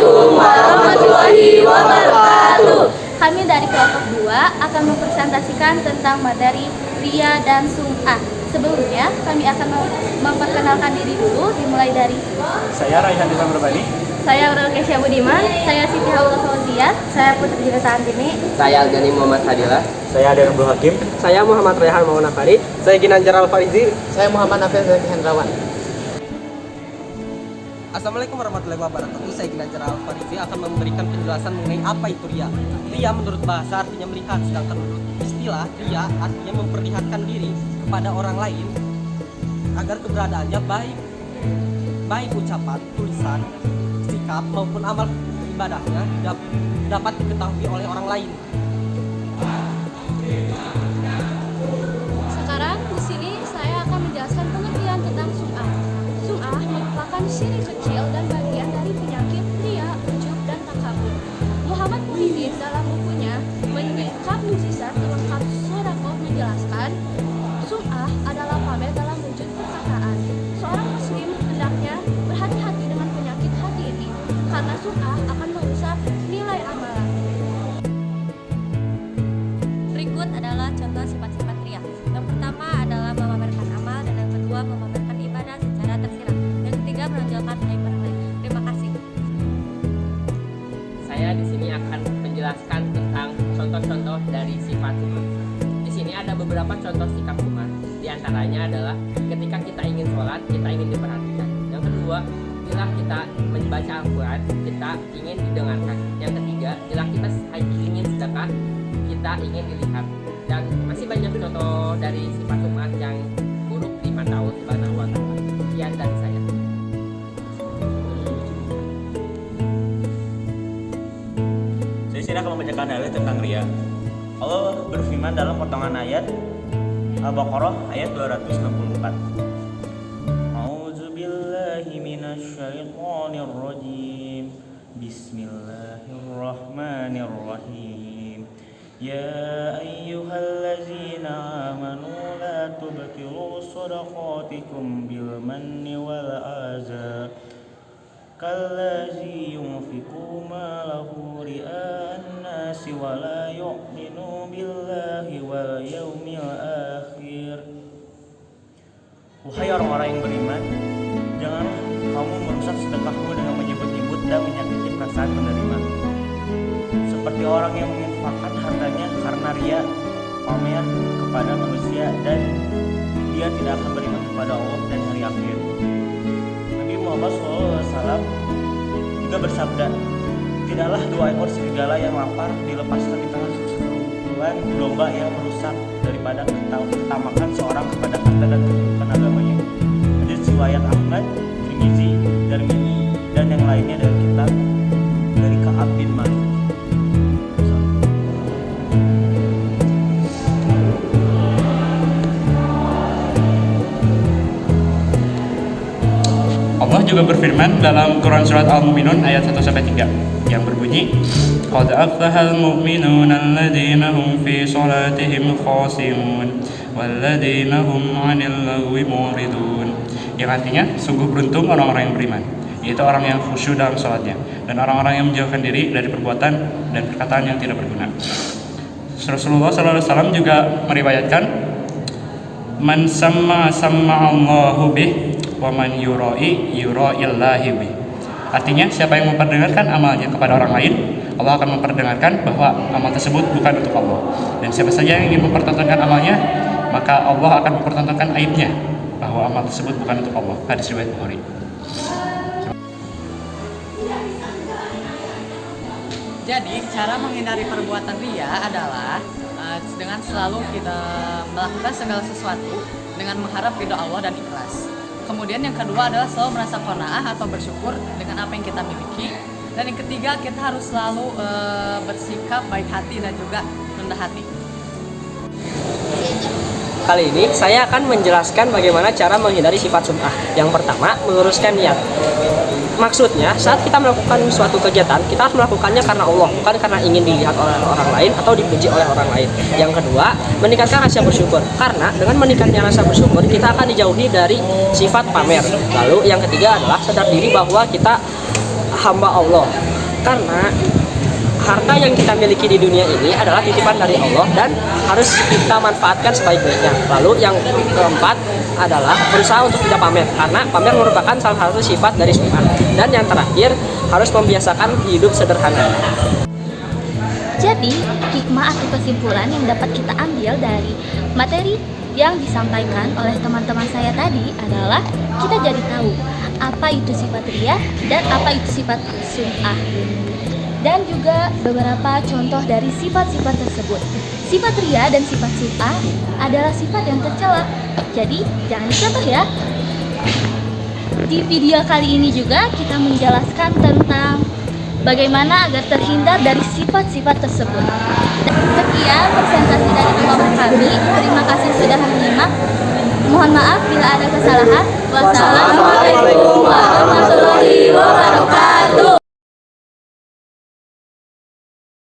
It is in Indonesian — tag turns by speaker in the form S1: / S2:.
S1: Assalamualaikum warahmatullahi wabarakatuh.
S2: Kami dari kelompok 2 akan mempresentasikan tentang materi riya dan sum'ah. Sebelumnya, kami akan memperkenalkan diri dulu, dimulai dari
S3: Saya Raihan Disa Berbani.
S2: saya Aurel Kesya Budiman, saya Siti Haula Fauzia, saya Putri Jinasa Antini,
S4: Saya Algani Muhammad Hadilah.
S3: Saya Aden Abdul Hakim.
S4: Saya Muhammad Rehan Maulana Farid. Saya Ginanjar Al-Farizi.
S1: Saya Muhammad Nafil Zaki Hendrawan.
S4: Assalamualaikum warahmatullahi wabarakatuh. Saya Ginanjar Al-Farizi akan memberikan penjelasan mengenai apa itu riya. Riya menurut bahasa artinya melihat, sedangkan menurut istilah riya artinya memperlihatkan diri kepada orang lain agar keberadaannya baik ucapan, tulisan, sikap maupun amal ibadahnya dapat diketahui oleh orang lain.
S2: Sekarang di sini saya akan menjelaskan pengertian tentang sum'ah. Sum'ah merupakan syirik kecil dan bagian dari penyakit riya, ujub, dan takabur. Muhammad Muhyiddin dalam bukunya Menyikap Mukjizat Lengkap Sodaqoh menjelaskan, sum'ah adalah pamer dalam wujud perkataan. Seorang muslim hendaknya berhati-hati dengan penyakit hati ini, karena sum'ah akan merusak nilai amalan.
S5: Berikut adalah contoh sifat-sifat riya. Yang pertama adalah memamerkan amal, dan yang kedua memamerkan ibadah secara tersirat. Yang ketiga menonjolkan aib orang lain. Terima kasih.
S4: Saya di sini akan menjelaskan tentang contoh-contoh dari sifat sum'ah. Di sini ada beberapa contoh sikap sum'ah. Di antaranya adalah ketika kita ingin sholat, kita ingin diperhatikan. Yang kedua, bila kita membaca Al-Quran, kita ingin didengarkan. Yang ketiga, bila kita ingin sedekah, kita ingin dilihat. Dan masih banyak contoh dari sifat sum'ah yang buruk di mata Allah Subhanahu wa Ta'ala. Sekian dari saya.
S3: Saya sini akan membacakan dalil tentang riya. Allah berfirman dalam potongan ayat Al-Baqarah ayat 264. A'udzubillahi minasyaitonir rajim. Bismillahirrahmanirrahim. Ya ayyuhallazina amanu la tubtilu shadaqatikum bil manni wal adza kallazi yunfiqu malahu ria'an nasi wa la yu'minu billahi wal yawmil akhir. Wahai orang-orang yang beriman, janganlah kamu merusak sedekahmu dengan menyebut-nyebut dan menyakiti perasaan penerima, seperti orang yang menginfakkan hartanya karena riya, pamer kepada manusia, dan dia tidak akan beriman kepada Allah dan hari akhir. Nabi Muhammad SAW juga bersabda, tidaklah 2 ekor serigala yang lapar dilepaskan di tengah sekumpulan domba yang merusak daripada ketamakan seorang kepada harta dan kedudukan agamanya. Hadits riwayat Ahmad, Tirmizi, Darmini, dan yang lainnya dari kitab dari Ka'ab bin Malik.
S6: Allah juga berfirman dalam Quran surat Al-Mu'minun ayat 1-3 yang berbunyi, qad aflahal mu'minuna alladzina hum fi shalatihim khashi'un walladzina hum 'anil lagwi mu'ridun, yang artinya sungguh beruntung orang-orang yang beriman, yaitu orang yang khusyuk dalam salatnya dan orang-orang yang menjauhkan diri dari perbuatan dan perkataan yang tidak berguna. Rasulullah SAW juga meriwayatkan, man samma Allahu bih wa man yura'i yura'illahi bih. Artinya siapa yang memperdengarkan amalnya kepada orang lain, Allah akan memperdengarkan bahwa amal tersebut bukan untuk Allah. Dan siapa saja yang ingin mempertontonkan amalnya, maka Allah akan mempertontonkan aibnya bahwa amal tersebut bukan untuk Allah. Hadis riwayat Bukhari.
S1: Jadi cara menghindari perbuatan riya adalah dengan selalu kita melakukan segala sesuatu dengan mengharap ridho Allah dan ikhlas. Kemudian yang kedua adalah selalu merasa qanaah atau bersyukur dengan apa yang kita miliki. Dan yang ketiga, kita harus selalu bersikap baik hati dan juga rendah hati.
S4: Kali ini saya akan menjelaskan bagaimana cara menghindari sifat sum'ah. Yang pertama, meluruskan niat. Maksudnya, saat kita melakukan suatu kegiatan, kita harus melakukannya karena Allah, bukan karena ingin dilihat oleh orang lain atau dipuji oleh orang lain. Yang kedua, meningkatkan rasa bersyukur. Karena dengan meningkatnya rasa bersyukur, kita akan dijauhi dari sifat pamer. Lalu yang ketiga adalah sadar diri bahwa kita hamba Allah. Karena harta yang kita miliki di dunia ini adalah titipan dari Allah dan harus kita manfaatkan sebaik-baiknya. Lalu yang keempat adalah berusaha untuk tidak pamer, karena pamer merupakan salah satu sifat dari sum'ah. Dan yang terakhir, harus membiasakan hidup sederhana.
S2: Jadi, hikmah atau kesimpulan yang dapat kita ambil dari materi yang disampaikan oleh teman-teman saya tadi adalah kita jadi tahu apa itu sifat riya dan apa itu sifat sum'ah. Dan juga beberapa contoh dari sifat-sifat tersebut. Sifat riya dan sifat sum'ah adalah sifat yang tercela. Jadi, jangan dicontoh ya. Di video kali ini juga kita menjelaskan tentang bagaimana agar terhindar dari sifat-sifat tersebut. Sekian presentasi dari kelompok kami. Terima kasih sudah menyimak. Mohon maaf bila ada kesalahan. Wassalamualaikum warahmatullahi wabarakatuh.